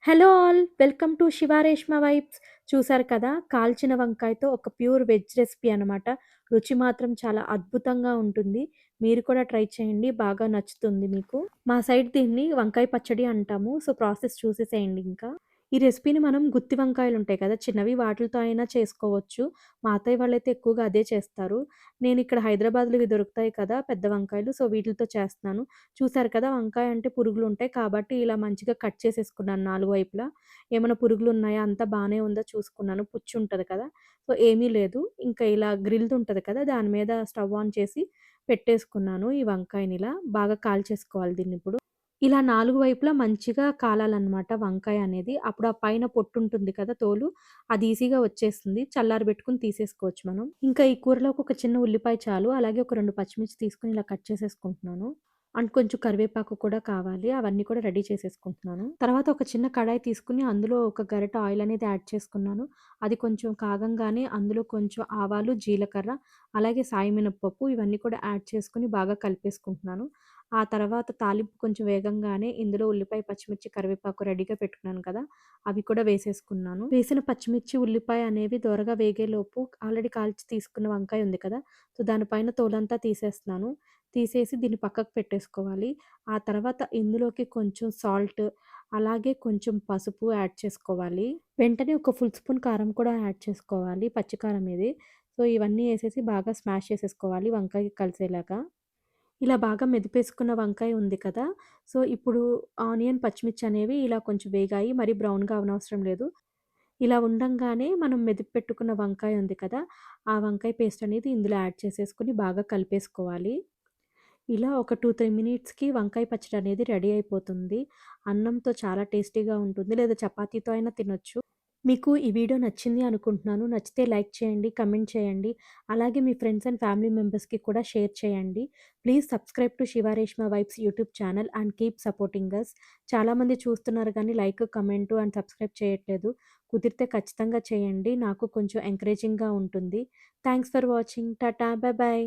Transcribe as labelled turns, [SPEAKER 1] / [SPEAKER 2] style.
[SPEAKER 1] Hello all! Welcome to Shiva Reshma vibes. చూసారు కదా! కాల్చిన వంకాయతో ఒక ప్యూర్ వెజ్ రెసిపీ అనమాట. రుచి మాత్రం చాలా అద్భుతంగా ఉంటుంది. మీరు కూడా ట్రై చేయండి. బాగా నచ్చుతుంది మీకు. మా సైడ్ దీన్ని వంకాయ పచ్చడి అంటాము. సో, ప్రాసెస్ చూసేసేయండి ఇంకా. ఈ రెసిపీని మనం గుత్తి వంకాయలుంటాయి కదా! చిన్నవి వాటిలతో అయినా చేసుకోవచ్చు. మా అత్తయ్య వాళ్ళైతే ఎక్కువగా అదే చేస్తారు. నేనిక్కడ హైదరాబాద్‌లో ఇవి దొరుకుతాయి కదా! పెద్ద వంకాయలు. సో, వీటిలతో చేస్తున్నాను. చూసారు కదా! వంకాయ అంటే పురుగులుంటాయి కాబట్టి ఇలా మంచిగా కట్ చేసేసుకున్నాను నాలుగు వైపులా. ఏమైనా పురుగులున్నాయా? అంతా బానే ఉందా చూసుకున్నాను. పుచ్చుంటది కదా! సో, ఏమీ లేదు. ఇంకా ఇలా గ్రిల్‌ది ఉంటది కదా! దాని మీద స్టవ్ ఆన్ చేసి పెట్టేసుకున్నాను ఈ వంకాయనిలా. బాగా కాల్చేసుకోవాలి దీన్నిప్పుడు. ఇలా నాలుగు వైపులా మంచిగా కాలాలనమాట వంకాయ అనేది. అప్పుడు ఆ పైన పొట్టుంటుంది కదా తోలు, అది ఈజీగా వచ్చేస్తుంది. చల్లారబెట్టుకొని తీసేసుకోవచ్చు మనం. ఇంకా ఈ కూరలోకి ఒక చిన్న ఉల్లిపాయ చాలు. అలాగే ఒక 2 పచ్చిమిర్చి తీసుకొని ఇలా కట్ చేసేసుకుంటున్నాను. అండ్ కొంచెం కరివేపాకు కూడా కావాలి. అవన్నీ కూడా రెడీ చేసేసుకుంటున్నాను. తర్వాత ఒక చిన్న కడాయి తీసుకొని అందులో ఒక గరిటె ఆయిల్ అనేది యాడ్ చేసుకున్నాను. అది కొంచెం కాగంగానే అందులో కొంచెం ఆవాలు, జీలకర్ర, అలాగే సాయి మినపప్పు ఇవన్నీ కూడా యాడ్ చేసుకొని బాగా కలిపేసుకుంటున్నాను. ఆ తర్వాత తాలింపు కొంచెం వేగంగానే ఇందులో ఉల్లిపాయ, పచ్చిమిర్చి, కరివేపాకు రెడీగా పెట్టుకున్నాను కదా! అవి కూడా వేసేసుకున్నాను. వేసిన పచ్చిమిర్చి, ఉల్లిపాయ అనేవి దోరగా వేగేలోపు ఆల్రెడీ కాల్చి తీసుకున్న వంకాయ ఉంది కదా! సో, దానిపైన తోలంతా తీసేస్తున్నాను. తీసేసి దీన్ని పక్కకు పెట్టేసుకోవాలి. ఆ తర్వాత ఇందులోకి కొంచెం సాల్ట్, అలాగే కొంచెం పసుపు యాడ్ చేసుకోవాలి. వెంటనే ఒక ఫుల్ స్పూన్ కారం కూడా యాడ్ చేసుకోవాలి. పచ్చి కారం ఇది. సో, ఇవన్నీ ఏసేసి బాగా స్మాష్ చేసేసుకోవాలి వంకాయకి కలిసేలాగా. ఇలా బాగా మెదిపేసుకున్న వంకాయ ఉంది కదా! సో, ఇప్పుడు ఆనియన్, పచ్చిమిర్చి అనేవి ఇలా కొంచెం వేగాయి. మరి బ్రౌన్‌గా అవ్వనవసరం లేదు. ఇలా ఉండంగానే మనం మెదిపి పెట్టుకున్న వంకాయ ఉంది కదా! ఆ వంకాయ పేస్ట్ అనేది ఇందులో యాడ్ చేసేసుకొని బాగా కలిపేసుకోవాలి. ఇలా ఒక 2, 3 మినిట్స్‌కి వంకాయ పచ్చడి అనేది రెడీ అయిపోతుంది. అన్నంతో చాలా టేస్టీగా ఉంటుంది. లేదా చపాతీతో అయినా తినొచ్చు. మీకు ఈ వీడియో నచ్చింది అనుకుంటున్నాను. నచ్చితే లైక్ చేయండి, కమెంట్ చేయండి. అలాగే మీ ఫ్రెండ్స్ అండ్ ఫ్యామిలీ మెంబర్స్‌కి కూడా షేర్ చేయండి. Please subscribe to Shiva Reshma vibes YouTube channel and keep supporting us. చాలామంది చూస్తున్నారు కానీ లైక్, కమెంట్ అండ్ సబ్స్క్రైబ్ చేయట్లేదు. కుదిరితే ఖచ్చితంగా చేయండి. నాకు కొంచెం ఎంకరేజింగ్‌గా ఉంటుంది. Thanks for watching. Tata. By by.